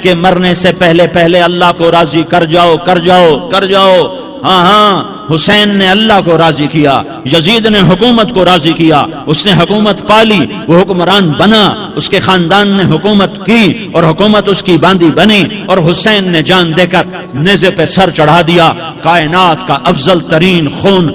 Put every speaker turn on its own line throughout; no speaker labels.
کہ مرنے سے پہلے پہلے اللہ کو راضی کر جاؤ کر جاؤ کر جاؤ. ہاں حسین نے اللہ کو راضی کیا، یزید نے حکومت کو راضی کیا، اس نے حکومت پالی، وہ حکمران بنا، اس کے خاندان نے حکومت کی اور حکومت اس کی باندھی بنی، اور حسین نے جان دے کر نیزے پہ سر چڑھا دیا. کائنات کا افضل ترین خون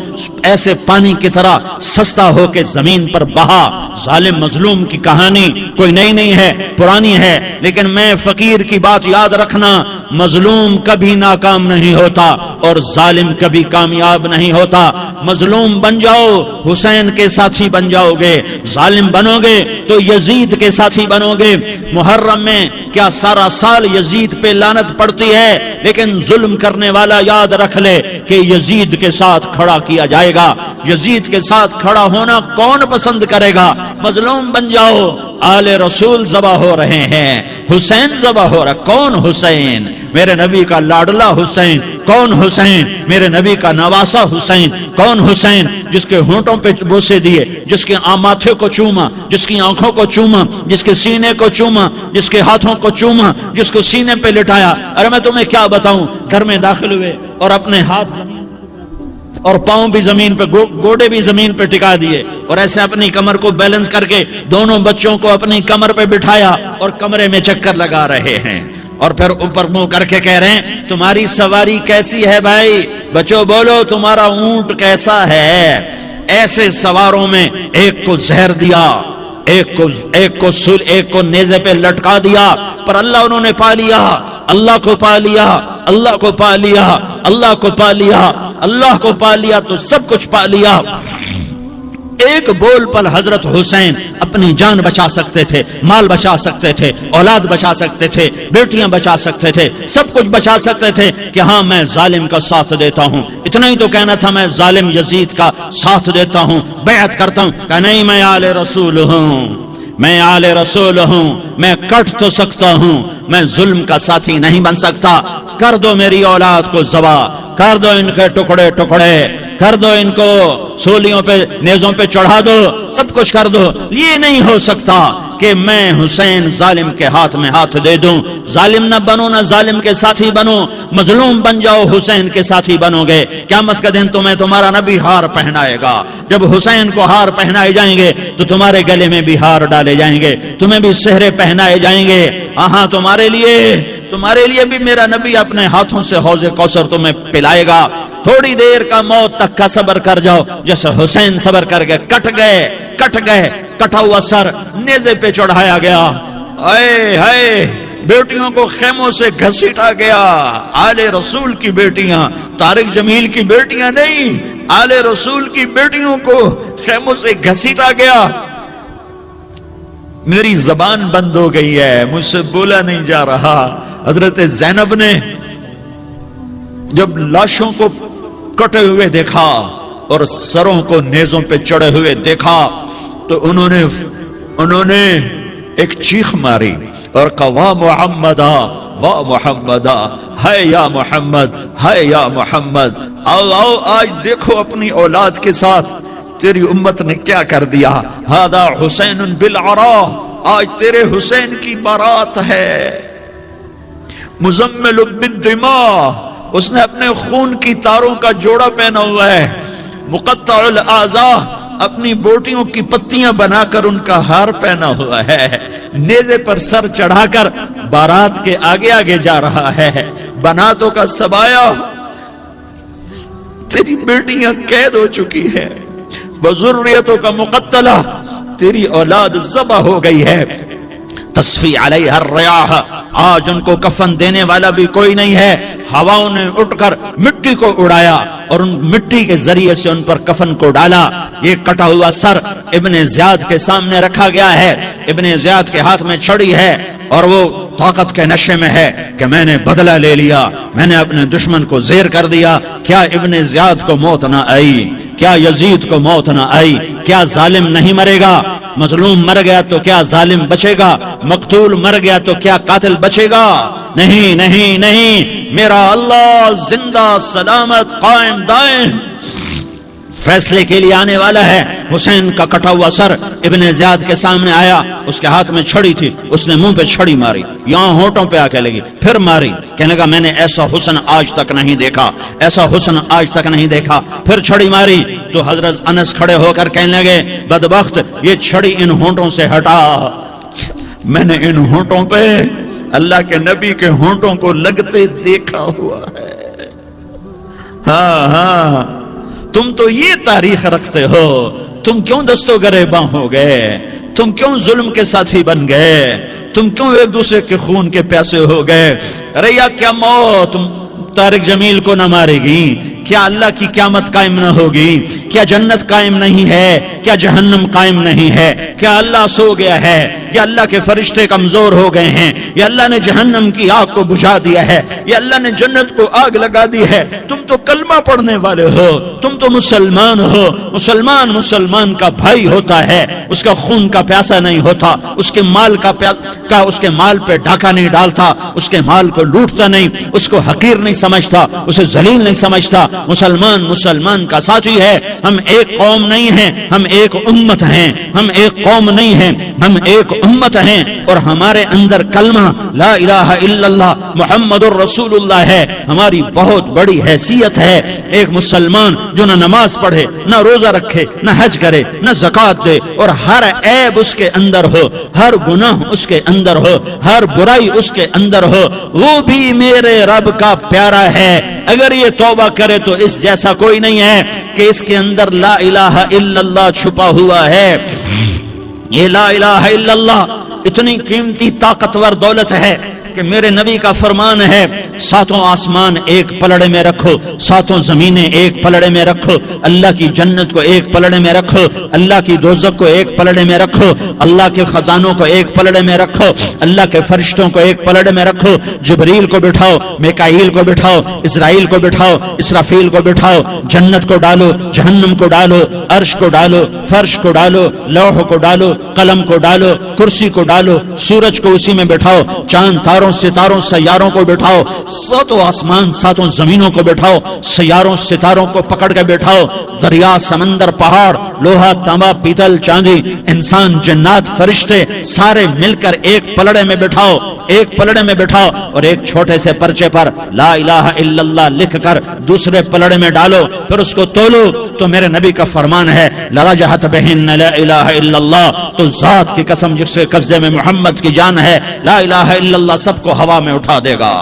ایسے پانی کی طرح سستا ہو کے زمین پر بہا. ظالم مظلوم کی کہانی کوئی نئی نہیں ہے، پرانی ہے، لیکن میں فقیر کی بات یاد رکھنا، مظلوم کبھی ناکام نہیں ہوتا اور ظالم کبھی کامیاب نہیں ہوتا. مظلوم بن جاؤ حسین کے ساتھی بن جاؤ گے، ظالم بنو گے تو یزید کے ساتھی بنو گے. محرم میں کیا سارا سال یزید پہ لعنت پڑتی ہے، لیکن ظلم کرنے والا یاد رکھ لے کہ یزید کے ساتھ کھڑا کیا جائے گا. یزید کے ساتھ کھڑا ہونا کون پسند کرے گا؟ مظلوم بن جاؤ. آل رسول ذبح ہو رہے ہیں، حسین ذبح ہو رہا. کون حسین؟ میرے نبی کا لاڈلا حسین. کون حسین؟ میرے نبی کا نواسا حسین. کون حسین؟ جس کے ہونٹوں پہ بوسے دیے، جس کے ماتھے کو چوما، جس کی آنکھوں کو چوما، جس کے سینے کو چوما، جس کے ہاتھوں کو چوما، جس کو سینے پہ لٹایا. ارے میں تمہیں کیا بتاؤں، گھر میں داخل ہوئے اور اپنے ہاتھ زمین اور پاؤں بھی زمین پہ، گوڑے بھی زمین پہ ٹکا دیے، اور ایسے اپنی کمر کو بیلنس کر کے دونوں بچوں کو اپنی کمر پہ بٹھایا اور کمرے میں چکر لگا رہے ہیں، اور پھر اوپر منہ کر کے کہہ رہے ہیں تمہاری سواری کیسی ہے بھائی؟ بچوں بولو تمہارا اونٹ کیسا ہے؟ ایسے سواروں میں ایک کو زہر دیا، ایک کو نیزے پہ لٹکا دیا، پر اللہ انہوں نے پا لیا، اللہ کو پا لیا، اللہ کو پا لیا، اللہ کو پا لیا، اللہ کو پا لیا تو سب کچھ پا لیا. ایک بول پر حضرت حسین اپنی جان بچا سکتے تھے، مال بچا سکتے تھے، اولاد بچا سکتے تھے، بیٹیاں بچا سکتے تھے، سب کچھ بچا سکتے تھے کہ ہاں میں ظالم کا ساتھ دیتا ہوں. اتنا ہی تو کہنا تھا میں ظالم یزید کا ساتھ دیتا ہوں، بیعت کرتا ہوں. کہ نہیں، میں آل رسول ہوں، میں آل رسول ہوں، میں کٹ تو سکتا ہوں، میں ظلم کا ساتھی نہیں بن سکتا. کر دو میری اولاد کو ذبح، کر دو ان کے ٹکڑے ٹکڑے، کر دو ان کو سولیوں پہ نیزوں پہ چڑھا دو، سب کچھ کر دو. یہ نہیں ہو سکتا کہ میں حسین ظالم کے ہاتھ میں ہاتھ دے دوں. ظالم نہ بنو، نہ ظالم کے ساتھی بنو. مظلوم بن جاؤ، حسین کے ساتھی بنو گے. قیامت کا دن تمہیں تمہارا نبی ہار پہنائے گا. جب حسین کو ہار پہنائے جائیں گے تو تمہارے گلے میں بھی ہار ڈالے جائیں گے، تمہیں بھی سہرے پہنائے جائیں گے. ہاں تمہارے لیے بھی میرا نبی اپنے ہاتھوں سے حوض کوثر تمہیں پلائے گا. تھوڑی دیر کا موت تک کا صبر کر جاؤ، جیسے حسین صبر کر گئے. کٹ گئے، کٹا ہوا سر نیزے پہ چڑھایا گیا. اے ہائے، بیٹیوں کو خیموں سے گھسیٹا گیا. آل رسول کی بیٹیاں، طارق جمیل کی بیٹیاں نہیں، آل رسول کی بیٹیوں کو خیموں سے گھسیٹا گیا. میری زبان بند ہو گئی ہے، مجھ سے بولا نہیں جا رہا. حضرت زینب نے جب لاشوں کو کٹے ہوئے دیکھا اور سروں کو نیزوں پہ چڑھے ہوئے دیکھا تو انہوں نے ایک چیخ ماری اور کہا واہ محمدا، واہ محمدا، ہے یا محمد، ہے یا محمد. آؤ آج دیکھو اپنی اولاد کے ساتھ تیری امت نے کیا کر دیا. ہذا حسین بالعراء، آج تیرے حسین کی بارات ہے. مزمل بالدماء، اس نے اپنے خون کی تاروں کا جوڑا پہنا ہوا ہے. مقطع الاعضاء، اپنی بوٹیوں کی پتیاں بنا کر ان کا ہار پہنا ہوا ہے. نیزے پر سر چڑھا کر بارات کے آگے آگے جا رہا ہے. بناتوں کا سبایا، تیری بیٹیاں قید ہو چکی ہے. وذریتوں کا مقتلہ، تیری اولاد ذبح ہو گئی ہے. تصفی علیہ الریاح، آج ان کو کفن دینے والا بھی کوئی نہیں ہے. ہواؤں نے اٹھ کر مٹی کو اڑایا اور ان مٹی کے ذریعے سے ان پر کفن کو ڈالا. یہ کٹا ہوا سر ابن زیاد کے سامنے رکھا گیا ہے. ابن زیاد کے ہاتھ میں چھڑی ہے اور وہ طاقت کے نشے میں ہے کہ میں نے بدلہ لے لیا، میں نے اپنے دشمن کو زیر کر دیا. کیا ابن زیاد کو موت نہ آئی؟ کیا یزید کو موت نہ آئی؟ کیا ظالم نہیں مرے گا؟ مظلوم مر گیا تو کیا ظالم بچے گا؟ مقتول مر گیا تو کیا قاتل بچے گا؟ نہیں نہیں نہیں، میرا اللہ زندہ سلامت قائم دائم. فیصلے کے لیے آنے والا ہے۔ حسین کا کٹا ہوا سر ابن زیاد کے سامنے آیا، اس کے ہاتھ میں چھڑی تھی، اس نے منہ پہ چھڑی ماری، یہاں ہونٹوں پہ آ کے لگی، پھر ماری، کہنے لگا میں نے ایسا حسن آج تک نہیں دیکھا، ایسا حسن آج تک نہیں دیکھا، پھر چھڑی ماری تو حضرت انس کھڑے ہو کر کہنے لگے بدبخت یہ چھڑی ان ہونٹوں سے ہٹا، میں نے ان ہونٹوں پہ اللہ کے نبی کے ہونٹوں کو لگتے دیکھا ہوا ہے۔ ہاں ہاں، تم تو یہ تاریخ رکھتے ہو، تم کیوں دستوں گریباں ہو گئے، تم کیوں ظلم کے ساتھی بن گئے، تم کیوں ایک دوسرے کے خون کے پیاسے ہو گئے؟ ارے یا کیا موت طارق جمیل کو نہ مارے گی؟ کیا اللہ کی قیامت قائم نہ ہوگی؟ کیا جنت قائم نہیں ہے؟ کیا جہنم قائم نہیں ہے؟ کیا اللہ سو گیا ہے؟ یا اللہ کے فرشتے کمزور ہو گئے ہیں؟ یا اللہ نے جہنم کی آگ کو بجھا دیا ہے؟ یا اللہ نے جنت کو آگ لگا دی ہے؟ تم تو کلمہ پڑھنے والے ہو، تم تو مسلمان ہو۔ مسلمان مسلمان کا بھائی ہوتا ہے، اس کا خون کا پیاسا نہیں ہوتا، اس کے مال اس کے مال پہ ڈاکہ نہیں ڈالتا، اس کے مال کو لوٹتا نہیں، اس کو حقیر نہیں سمجھتا، اسے ذلیل نہیں سمجھتا۔ مسلمان مسلمان کا ساتھی ہے۔ ہم ایک قوم نہیں ہیں، ہم ایک امت ہیں، ہم ایک قوم نہیں ہیں، ہم ایک امت ہیں، اور ہمارے اندر کلمہ لا الہ الا اللہ محمد الرسول اللہ ہے، ہماری بہت بڑی حیثیت ہے۔ ایک مسلمان جو نہ نماز پڑھے، نہ روزہ رکھے، نہ حج کرے، نہ زکوٰۃ دے، اور ہر عیب اس کے اندر ہو، ہر گناہ اس کے اندر ہو، ہر برائی اس کے اندر ہو، وہ بھی میرے رب کا پیارا ہے۔ اگر یہ توبہ کرے تو اس جیسا کوئی نہیں ہے کہ اس کے اندر لا الہ الا اللہ چھپا ہوا ہے۔ یہ لا الہ الا اللہ اتنی قیمتی طاقتور دولت ہے کہ میرے نبی کا فرمان ہے ساتوں آسمان ایک پلڑے میں رکھو، ساتوں زمینیں ایک پلڑے میں رکھو، اللہ کی جنت کو ایک پلڑے میں رکھو، اللہ کی دوزخ کو ایک پلڑے میں رکھو، اللہ کے خزانوں کو ایک پلڑے میں رکھو، اللہ کے فرشتوں کو ایک پلڑے میں رکھو، جبریل کو بٹھاؤ، میکائیل کو بٹھاؤ، اسرائیل کو بٹھاؤ، اسرافیل کو بٹھاؤ، جنت کو ڈالو، جہنم کو ڈالو، عرش کو ڈالو، فرش کو ڈالو، لوح کو ڈالو، قلم کو ڈالو، کرسی کو ڈالو، سورج کو اسی میں بٹھاؤ، چاند تاروں ستاروں سیاروں کو بٹھاؤ، ساتوں آسمان ساتوں زمینوں کو بٹھاؤ، سیاروں ستاروں کو پکڑ کے بٹھاؤ، دریا سمندر پہاڑ لوہا تانبا پیتل چاندی انسان جنات فرشتے سارے مل کر ایک پلڑے میں بٹھاؤ، ایک پلڑے میں بٹھاؤ، اور ایک چھوٹے سے پرچے پر لا الہ الا اللہ لکھ کر دوسرے پلڑے میں ڈالو، پھر اس کو تولو تو میرے نبی کا فرمان ہے لرجحت بہن لا الہ الا اللہ، تو ذات کی قسم جس کے قبضے میں محمد کی جان ہے، لا الہ الا اللہ سب کو ہوا میں اٹھا دے گا۔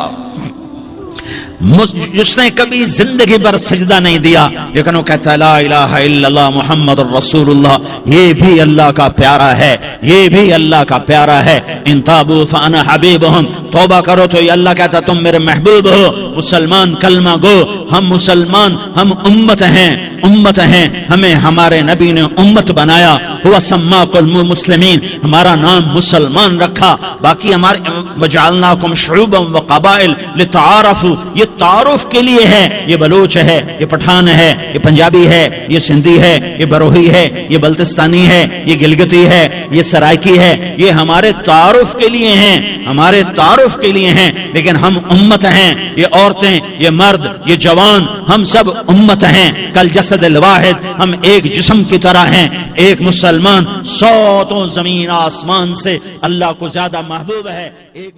جس نے کبھی زندگی بھر سجدہ نہیں دیا لیکن وہ کہتا ہے لا الہ الا اللہ محمد الرسول اللہ، یہ بھی اللہ کا پیارا ہے، یہ بھی اللہ کا پیارا ہے۔ ان تابوا فانا حبیبہم، توبہ کرو تو یہ اللہ کہتا تم میرے محبوب ہو۔ مسلمان کلمہ گو، ہم مسلمان، ہم امت ہیں، امت ہیں، ہمیں ہمارے نبی نے امت بنایا، ہوا سماکم المسلمین، ہمارا نام مسلمان رکھا، باقی ہمارے وجعلناکم شعوبا وقبائل لتعارفوا، یہ تعارف کے لیے ہے، یہ بلوچ ہے، یہ پٹھان ہے، یہ پنجابی ہے، یہ سندھی ہے، یہ بروہی ہے، یہ بلتستانی ہے، یہ گلگتی ہے، یہ سرائکی ہے، یہ ہمارے تعارف کے لیے ہیں، ہمارے تعارف کے لیے ہیں، لیکن ہم امت ہیں، یہ عورتیں، یہ مرد، یہ جوان، ہم سب امت ہیں، کل جسد الواحد، ہم ایک جسم کی طرح ہیں۔ ایک مسلمان ساتوں زمین آسمان سے اللہ کو زیادہ محبوب ہے۔ ایک